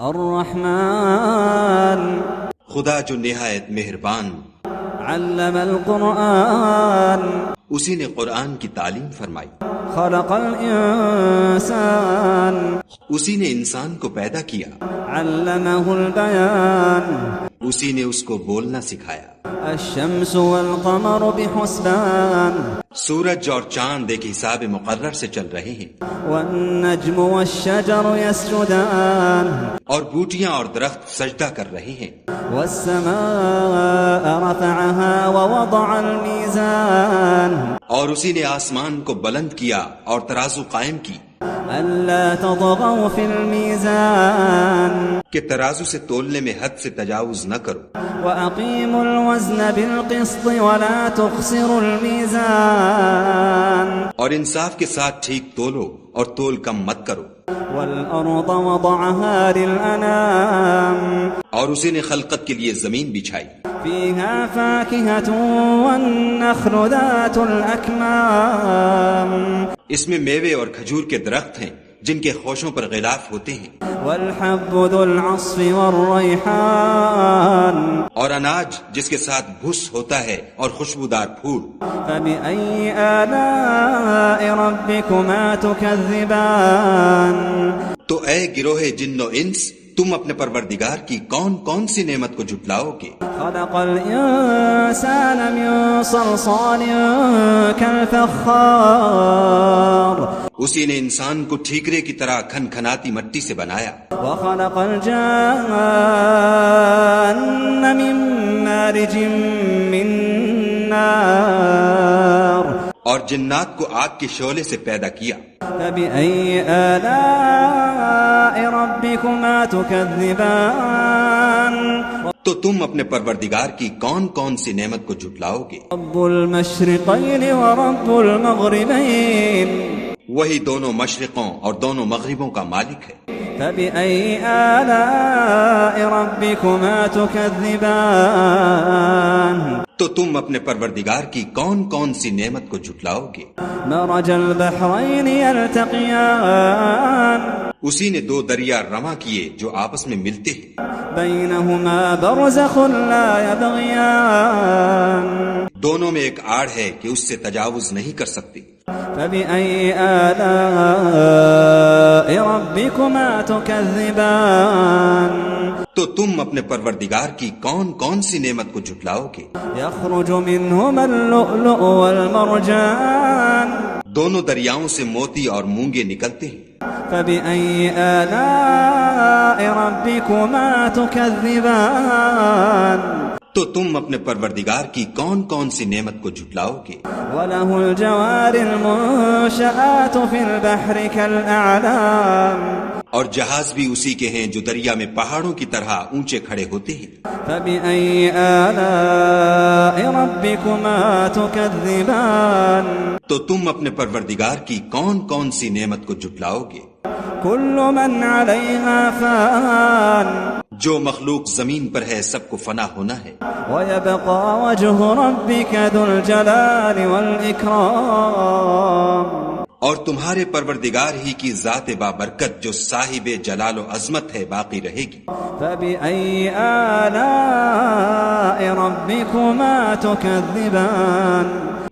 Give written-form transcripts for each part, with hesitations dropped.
الرحمن خدا جو نہایت مہربان، علم القرآن اسی نے قرآن کی تعلیم فرمائی، خلق الانسان اسی نے انسان کو پیدا کیا، علمہ البیان اسی نے اس کو بولنا سکھایا۔ الشمس والقمر بحسبان سورج اور چاند ایک حساب مقرر سے چل رہے ہیں، والنجم والشجر يسجدان اور بوٹیاں اور درخت سجدہ کر رہے ہیں۔ والسماء رفعها ووضع الميزان اور اسی نے آسمان کو بلند کیا اور ترازو قائم کی ألا تطغوا في الميزان کہ ترازو سے تولنے میں حد سے تجاوز نہ کرو، وأقيموا الوزن بالقسط ولا تخسروا الميزان اور انصاف کے ساتھ ٹھیک تولو اور تول کم مت کرو۔ والأرض وضعها للأنام اور اسی نے خلقت کے لیے زمین بچھائی، فيها فاكهة والنخل ذات الأكمام اس میں میوے اور کھجور کے درخت ہیں جن کے خوشوں پر غلاف ہوتے ہیں، والحب ذو العصف والريحان اور اناج جس کے ساتھ بھس ہوتا ہے اور خوشبودار پھول۔ فبأي آلاء ربكما تكذبان تو اے گروہ جن و انس، تم اپنے پروردگار کی کون کون سی نعمت کو جھٹلاؤ گے؟ خلق الإنسان من صلصال كالفخار اسی نے انسان کو ٹھیکرے کی طرح کھن کھناتی مٹی سے بنایا، وخلق الجان من مارج من نار اور جنات کو آگ کے شعلے سے پیدا کیا۔ فبأي آلاء ربكما تكذبان تو تم اپنے پروردگار کی کون کون سی نعمت کو جھٹلاؤ گے؟ رب المشرقين ورب المغربين وہی دونوں مشرقوں اور دونوں مغربوں کا مالک ہے۔ فبأي آلاء ربكما تكذبان تو تم اپنے پروردگار کی کون کون سی نعمت کو جھٹلاؤ گے؟ مرج البحرين يلتقيان اسی نے دو دریا رواں کیے جو آپس میں ملتے ہیں، بينهما برزخ لا يبغيان دونوں میں ایک آڑ ہے کہ اس سے تجاوز نہیں کر سکتے۔ فبأي آلاء ربكما تكذبان تو تم اپنے پروردگار کی کون کون سی نعمت کو جھٹلاؤ گے؟ يخرج منهما اللؤلؤ والمرجان دونوں دریاؤں سے موتی اور مونگے نکلتے ہیں۔ فبأي آلاء ربكما تكذبان تو تم اپنے پروردگار کی کون کون سی نعمت کو جھٹلاؤ گے؟ وله الجوار المنشآت في البحر كالأعلام اور جہاز بھی اسی کے ہیں جو دریا میں پہاڑوں کی طرح اونچے کھڑے ہوتے ہیں۔ فبأي آلاء ربكما تكذبان تو تم اپنے پروردگار کی کون کون سی نعمت کو جھٹلاؤ گے؟ كل من عليها فان جو مخلوق زمین پر ہے سب کو فنا ہونا ہے، ويبقى وجه ربك ذو الجلال والإكرام اور تمہارے پروردگار ہی کی ذات بابرکت جو صاحب جلال و عظمت ہے باقی رہے گی۔ فبأي آلاء ربكما تكذبان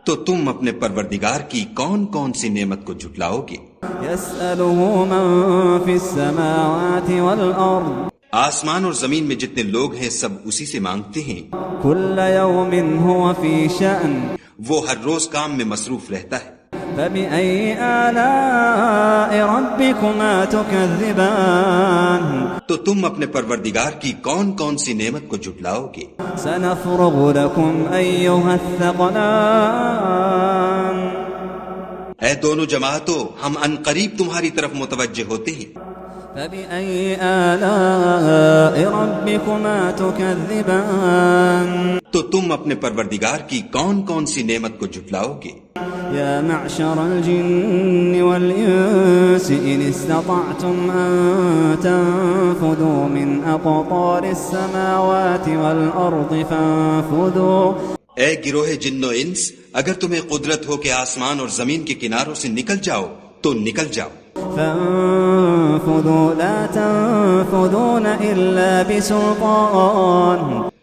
تو تم اپنے پروردگار کی کون کون سی نعمت کو جھٹلاؤ گے؟ يسأله من في السماوات والأرض آسمان اور زمین میں جتنے لوگ ہیں سب اسی سے مانگتے ہیں، كل يوم هو في شأن وہ ہر روز کام میں مصروف رہتا ہے۔ فبأي آلاء ربكما تكذبان تو تم اپنے پروردگار کی کون کون سی نعمت کو جھٹلاؤ گے؟ سنفرغ لكم أيها الثقلان اے دونوں جماعتوں، ہم ان قریب تمہاری طرف متوجہ ہوتے ہیں۔ فبأي آلاء ربكما تكذبان تو تم اپنے پروردگار کی کون کون سی نعمت کو جھٹلاؤ گے؟ يا معشر الجن والإنس إن استطعتم أن تنفذوا من أقطار السماوات والأرض فانفذوا اے گروہ جن و انس، اگر تمہیں قدرت ہو کہ آسمان اور زمین کے کناروں سے نکل جاؤ تو نکل جاؤ۔ فانفذوا لا تنفذون إلا بسلطان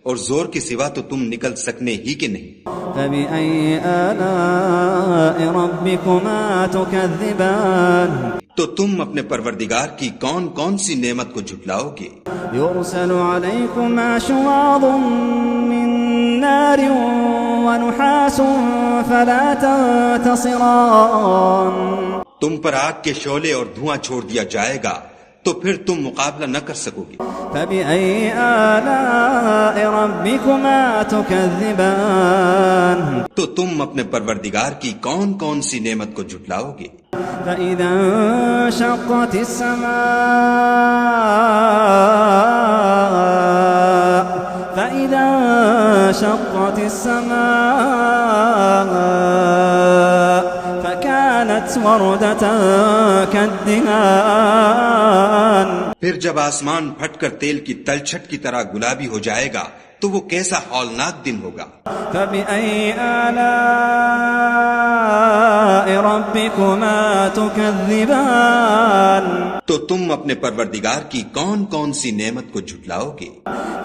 اور زور کے سوا تو تم نکل سکنے ہی کے نہیں. فبأي آلاء ربكما تكذبان تو تم اپنے پروردگار کی کون کون سی نعمت کو جھٹلاؤ گے؟ يرسل عليكما شواظ من نار ونحاس فلا تنتصران تم پر آگ کے شعلے اور دھواں چھوڑ دیا جائے گا تو پھر تم مقابلہ نہ کر سکو گے. فبأي آلاء ربكما تكذبان تو تم اپنے پروردگار کی کون کون سی نعمت کو جھٹلاؤ گے؟ فإذا انشقت السماء فكانت وردة كالدهان پھر جب آسمان پھٹ کر تیل کی تلچھٹ کی طرح گلابی ہو جائے گا تو وہ کیسا ہولناک دن ہوگا. فبأي آلاء ربكما تكذبان تو تم اپنے پروردگار کی کون کون سی نعمت کو جھٹلاؤ گے؟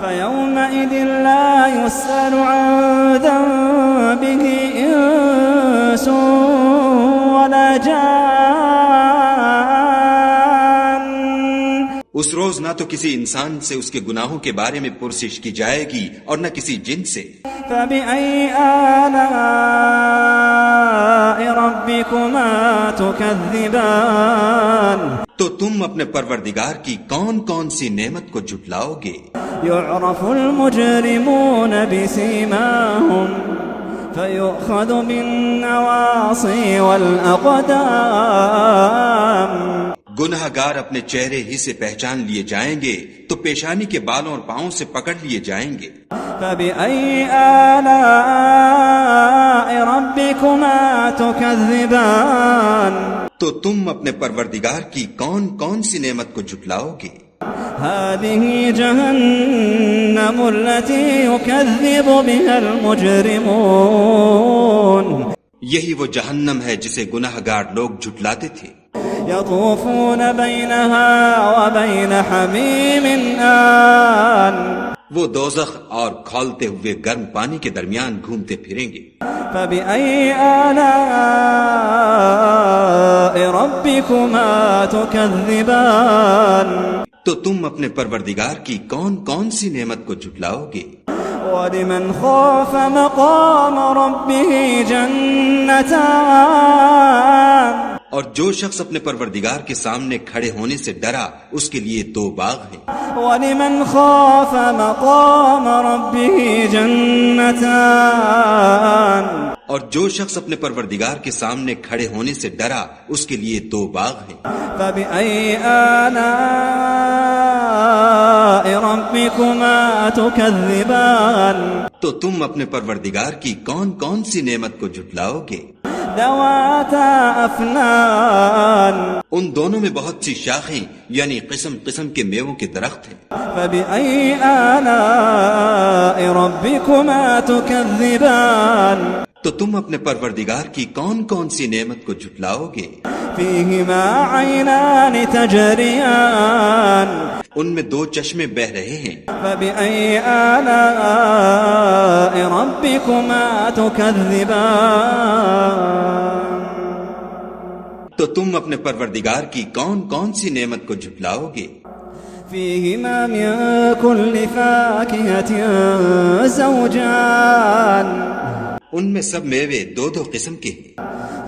فيومئذ لا يسأل عن ذنبه إنس ولا جان اس روز نہ تو کسی انسان سے اس کے گناہوں کے بارے میں پرسش کی جائے گی اور نہ کسی جن سے. فبأي آلاء ربكما تكذبان تو تم اپنے پروردگار کی کون کون سی نعمت کو جھٹلاؤ گے؟ يعرف المجرمون بسيماهم فيؤخذ بالنواصي والأقدام گناہ گار اپنے چہرے ہی سے پہچان لیے جائیں گے تو پیشانی کے بالوں اور پاؤں سے پکڑ لیے جائیں گے. فبأي آلاء ربكما تكذبان تو تم اپنے پروردگار کی کون کون سی نعمت کو جھٹلاؤ گے؟ هذه جهنم التي يكذب بها المجرمون یہی وہ جہنم ہے جسے گناہ گار لوگ جھٹلاتے تھے. يطوفون بينها وبين حميم آن وہ دوزخ اور کھولتے ہوئے گرم پانی کے درمیان گھومتے پھریں گے. فبأي آلاء ربكما تكذبان تو تم اپنے پروردگار کی کون کون سی نعمت کو جھٹلاؤ گے؟ ولمن خاف مقام ربه جنتان اور جو شخص اپنے پروردگار کے سامنے کھڑے ہونے سے ڈرا اس کے لیے 2 باغ ہیں. ولمن خاف مقام ربه جنتان اور جو شخص اپنے پروردگار کے سامنے کھڑے ہونے سے ڈرا اس کے لیے 2 باغ ہیں. فبأي آلاء ربكما تكذبان تو تم اپنے پروردگار کی کون کون سی نعمت کو جھٹلاؤ گے؟ ذواتا افنان ان دونوں میں بہت سی شاخیں یعنی قسم قسم کے میووں کے درخت ہیں. فبأي آلاء ربكما تكذبان تو تم اپنے پروردگار کی کون کون سی نعمت کو جھٹلاؤ گے؟ فيهما عينان تجريان ان میں 2 چشمے بہ رہے ہیں. فبأي آلاء ربكما تكذبان تو تم اپنے پروردگار کی کون کون سی نعمت کو جھٹلاؤ گے؟ فيهما من كل فاكهة زوجان ان میں سب میوے 2 قسم کے ہیں.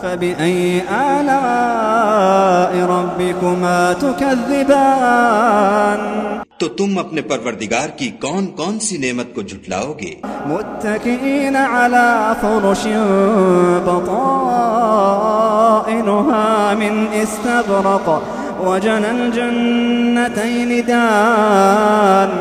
فبأي آلاء ربكما تكذبان تو تم اپنے پروردگار کی کون کون سی نعمت کو جھٹلاؤ گے؟ متكئين على فرش بطائنها من استبرق وجنى الجنتين دان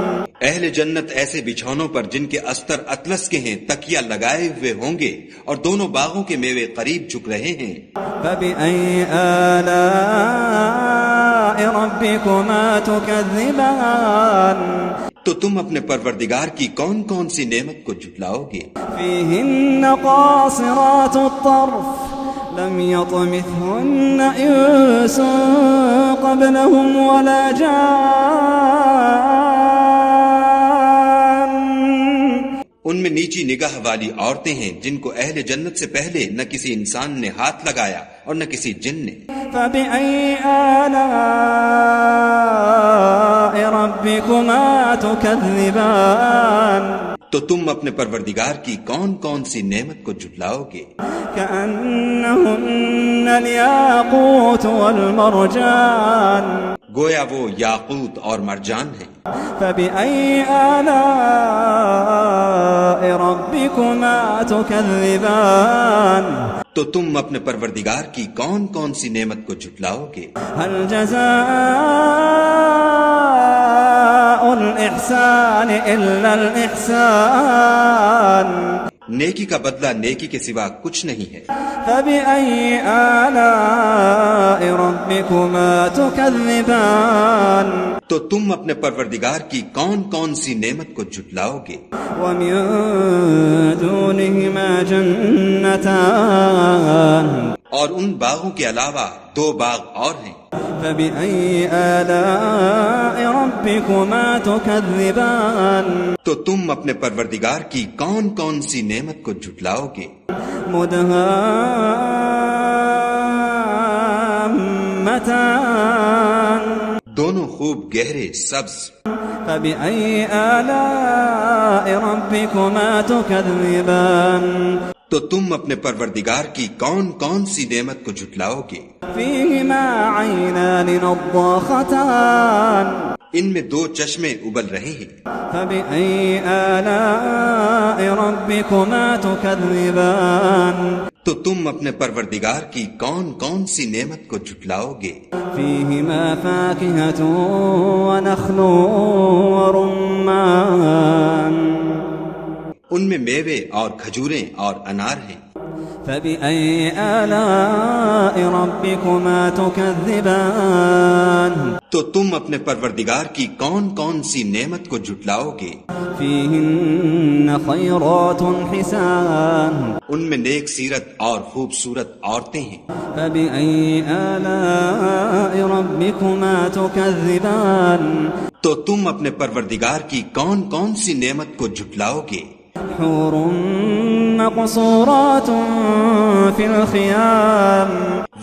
اہل جنت ایسے بچھونوں پر جن کے استر اطلس کے ہیں تکیہ لگائے ہوئے ہوں گے اور دونوں باغوں کے میوے قریب جھک رہے ہیں. فبأي آلاء ربكما تكذبان تو تم اپنے پروردگار کی کون کون سی نعمت کو جھٹلاؤ گے؟ فيهن قاصرات الطرف لم يطمثهن إنس قبلهم ولا جان. ان میں نیچی نگاہ والی عورتیں ہیں جن کو اہل جنت سے پہلے نہ کسی انسان نے ہاتھ لگایا اور نہ کسی جن نے. فبأي آلاء ربكما تكذبان. تو تم اپنے پروردگار کی کون کون سی نعمت کو جھٹلاؤ گے؟ كأنهن الياقوت والمرجان. گویا وہ یاقوت اور مرجان ہیں. فبأي آلاء ربكما تكذبان. تو تم اپنے پروردگار کی کون کون سی نعمت کو جھٹلاؤ گے؟ هل جزاء الإحسان إلا الإحسان. نیکی کا بدلہ نیکی کے سوا کچھ نہیں ہے. فبأي آلاء ربكما تكذبان. تو تم اپنے پروردگار کی کون کون سی نعمت کو جھٹلاؤ گے؟ ومن دونهما جنتان. اور ان باغوں کے علاوہ دو باغ اور ہیں. فبأي آلاء ربكما تكذبان. تو تم اپنے پروردگار کی کون کون سی نعمت کو جھٹلاؤ گے؟ مدهامتان. دونوں خوب گہرے سبز. فبأي آلاء ربكما تكذبان. تو تم اپنے پروردگار کی کون کون سی نعمت کو جھٹلاؤ گے؟ فيهما عينان نضاختان. ان میں دو چشمے ابل رہے ہیں. فبأي آلاء ربكما تكذبان. تو تم اپنے پروردگار کی کون کون سی نعمت کو جھٹلاؤ گے؟ فيهما فاكهة ونخل ورمان. ان میں میوے اور کھجوریں اور انار ہیں. فبأي آلاء ربكما تكذبان. تو تم اپنے پروردگار کی کون کون سی نعمت کو جھٹلاؤ گے؟ فيهن خيرات حسان. ان میں نیک سیرت اور خوبصورت عورتیں ہیں. فبأي آلاء ربكما تكذبان. تو تم اپنے پروردگار کی کون کون سی نعمت کو جھٹلاؤ گے؟ حور مقصورات في الخيام.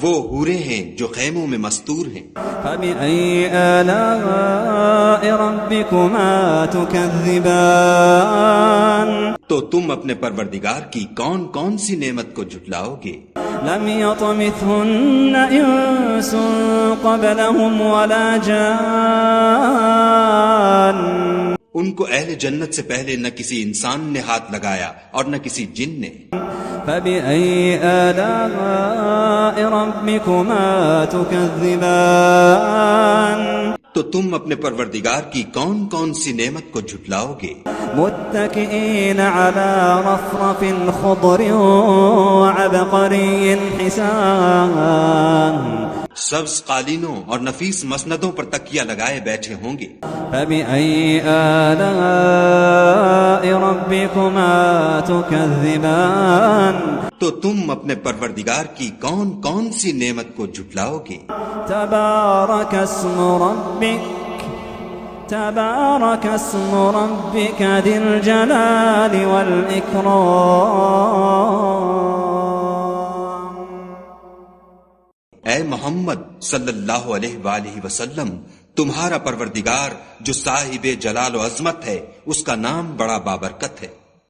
وہ حوریں ہیں جو خیموں میں مستور ہیں. فبأي آلاء ربكما تكذبان. تو تم اپنے پروردگار کی کون کون سی نعمت کو جھٹلاؤ گے؟ لم يطمثهن إنس قبلهم ولا جان. ان کو اہل جنت سے پہلے نہ کسی انسان نے ہاتھ لگایا اور نہ کسی جن نے. فبأي آلاء ربكما تكذبان. تو تم اپنے پروردگار کی کون کون سی نعمت کو جھٹلاؤ گے؟ متكئين على رفرف خضر وعبقري حسان. سبز قالینوں اور نفیس مسندوں پر تکیہ لگائے بیٹھے ہوں گے. فبأي آلاء ربكما تكذبان. تو تم اپنے پروردگار کی کون کون سی نعمت کو جھٹلاؤ گے؟ تبارك اسم ربك ذي الجلال والإكرام. اے محمد صلی اللہ علیہ وآلہ وسلم، تمہارا پروردگار جو صاحب جلال و عظمت ہے، اس کا نام بڑا بابرکت ہے.